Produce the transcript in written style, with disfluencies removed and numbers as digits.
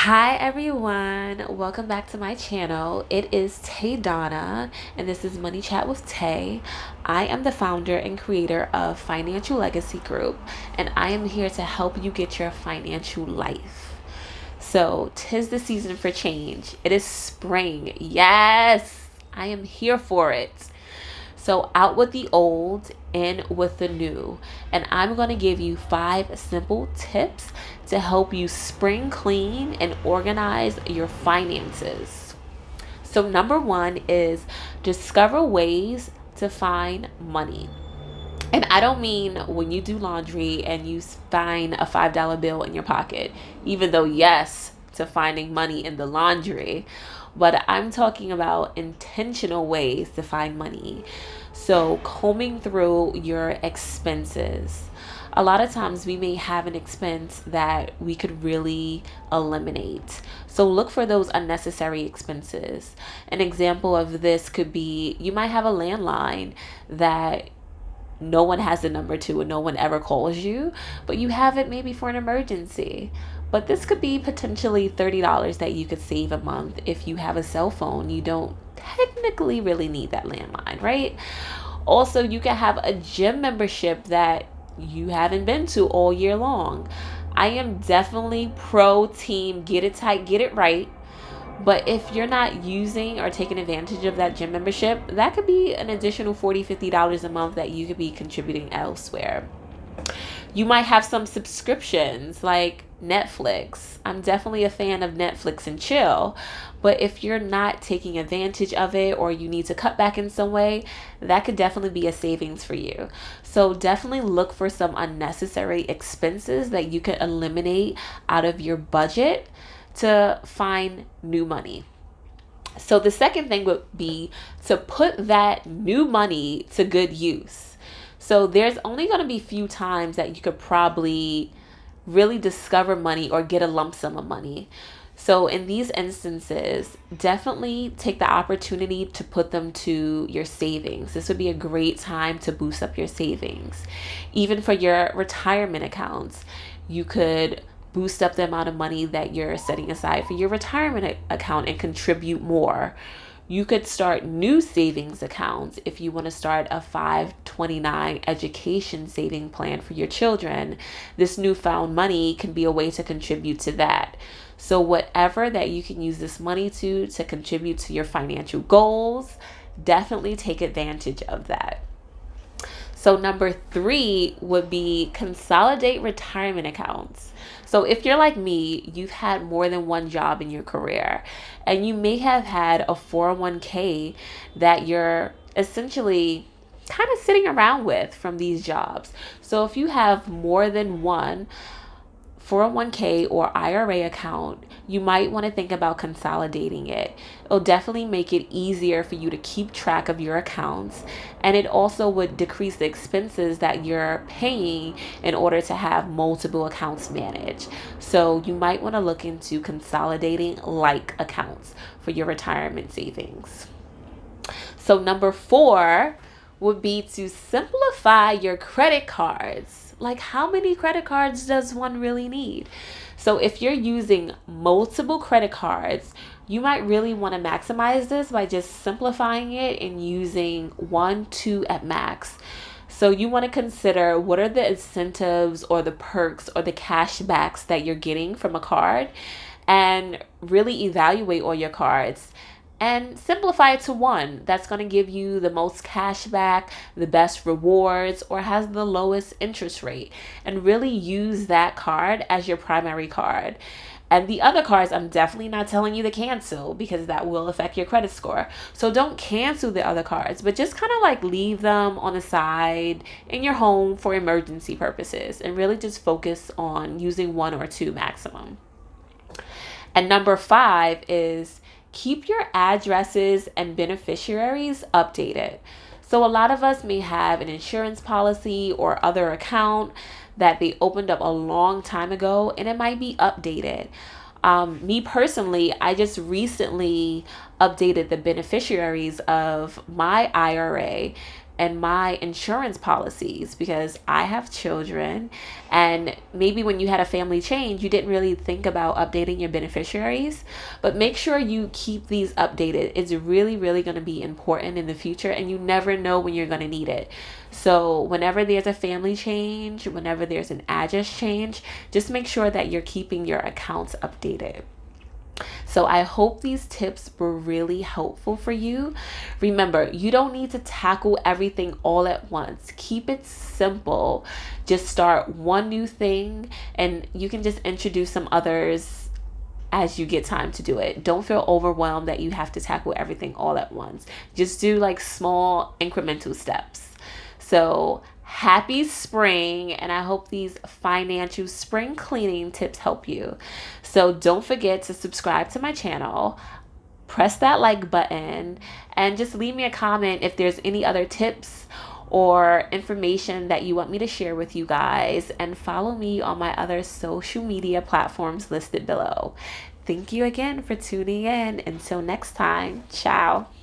Hi everyone, welcome back to my channel. It is Tay Donna and this is Money Chat with Tay. I am the founder and creator of Financial Legacy Group and I am here to help you get your financial life. So, 'tis the season for change. It is spring. Yes, I am here for it. So, out with the old, in with the new. And I'm going to give you 5 simple tips to help you spring clean and organize your finances. So, number one is discover ways to find money. And I don't mean when you do laundry and you find a $5 bill in your pocket, even though, yes, to finding money in the laundry, but I'm talking about intentional ways to find money. So, combing through your expenses. A lot of times we may have an expense that we could really eliminate. So, look for those unnecessary expenses. An example of this could be you might have a landline that no one has the number to and no one ever calls you, but you have it maybe for an emergency. But this could be potentially $30 that you could save a month if you have a cell phone. You don't technically really need that landline, right? Also, you can have a gym membership that you haven't been to all year long. I am definitely pro team get it tight, get it right. But if you're not using or taking advantage of that gym membership, that could be an additional $40, $50 a month that you could be contributing elsewhere. You might have some subscriptions like Netflix. I'm definitely a fan of Netflix and chill. But if you're not taking advantage of it or you need to cut back in some way, that could definitely be a savings for you. So definitely look for some unnecessary expenses that you could eliminate out of your budget to find new money. So the second thing would be to put that new money to good use. So there's only going to be few times that you could probably really discover money or get a lump sum of money. So in these instances, definitely take the opportunity to put them to your savings. This would be a great time to boost up your savings. Even for your retirement accounts, you could boost up the amount of money that you're setting aside for your retirement account and contribute more. You could start new savings accounts if you want to start a 529 education saving plan for your children. This newfound money can be a way to contribute to that. So whatever that you can use this money to contribute to your financial goals, definitely take advantage of that. So number 3 would be consolidate retirement accounts. So if you're like me, you've had more than one job in your career and you may have had a 401k that you're essentially kind of sitting around with from these jobs. So if you have more than one 401k or IRA account, you might want to think about consolidating it. It'll definitely make it easier for you to keep track of your accounts, and it also would decrease the expenses that you're paying in order to have multiple accounts managed. So you might want to look into consolidating like accounts for your retirement savings. So number 4 would be to simplify your credit cards. Like, how many credit cards does one really need? So if you're using multiple credit cards, you might really want to maximize this by just simplifying it and using 1, 2 at max. So you want to consider what are the incentives or the perks or the cash backs that you're getting from a card, and really evaluate all your cards and simplify it to one that's going to give you the most cash back, the best rewards, or has the lowest interest rate. And really use that card as your primary card. And the other cards, I'm definitely not telling you to cancel because that will affect your credit score. So don't cancel the other cards, but just kind of like leave them on the side in your home for emergency purposes and really just focus on using 1 or 2 maximum. And number 5 is keep your addresses and beneficiaries updated. So a lot of us may have an insurance policy or other account that they opened up a long time ago and it might be updated. Me personally, I just recently updated the beneficiaries of my IRA and my insurance policies, because I have children, and maybe when you had a family change, you didn't really think about updating your beneficiaries. But make sure you keep these updated. It's really, really going to be important in the future, and you never know when you're going to need it. So whenever there's a family change, whenever there's an address change, just make sure that you're keeping your accounts updated. So I hope these tips were really helpful for you. Remember, you don't need to tackle everything all at once. Keep it simple. Just start one new thing, and you can just introduce some others as you get time to do it. Don't feel overwhelmed that you have to tackle everything all at once. Just do like small incremental steps. So happy spring, and I hope these financial spring cleaning tips help you. So don't forget to subscribe to my channel, press that like button, and just leave me a comment if there's any other tips or information that you want me to share with you guys, and follow me on my other social media platforms listed below. Thank you again for tuning in. Until next time, ciao.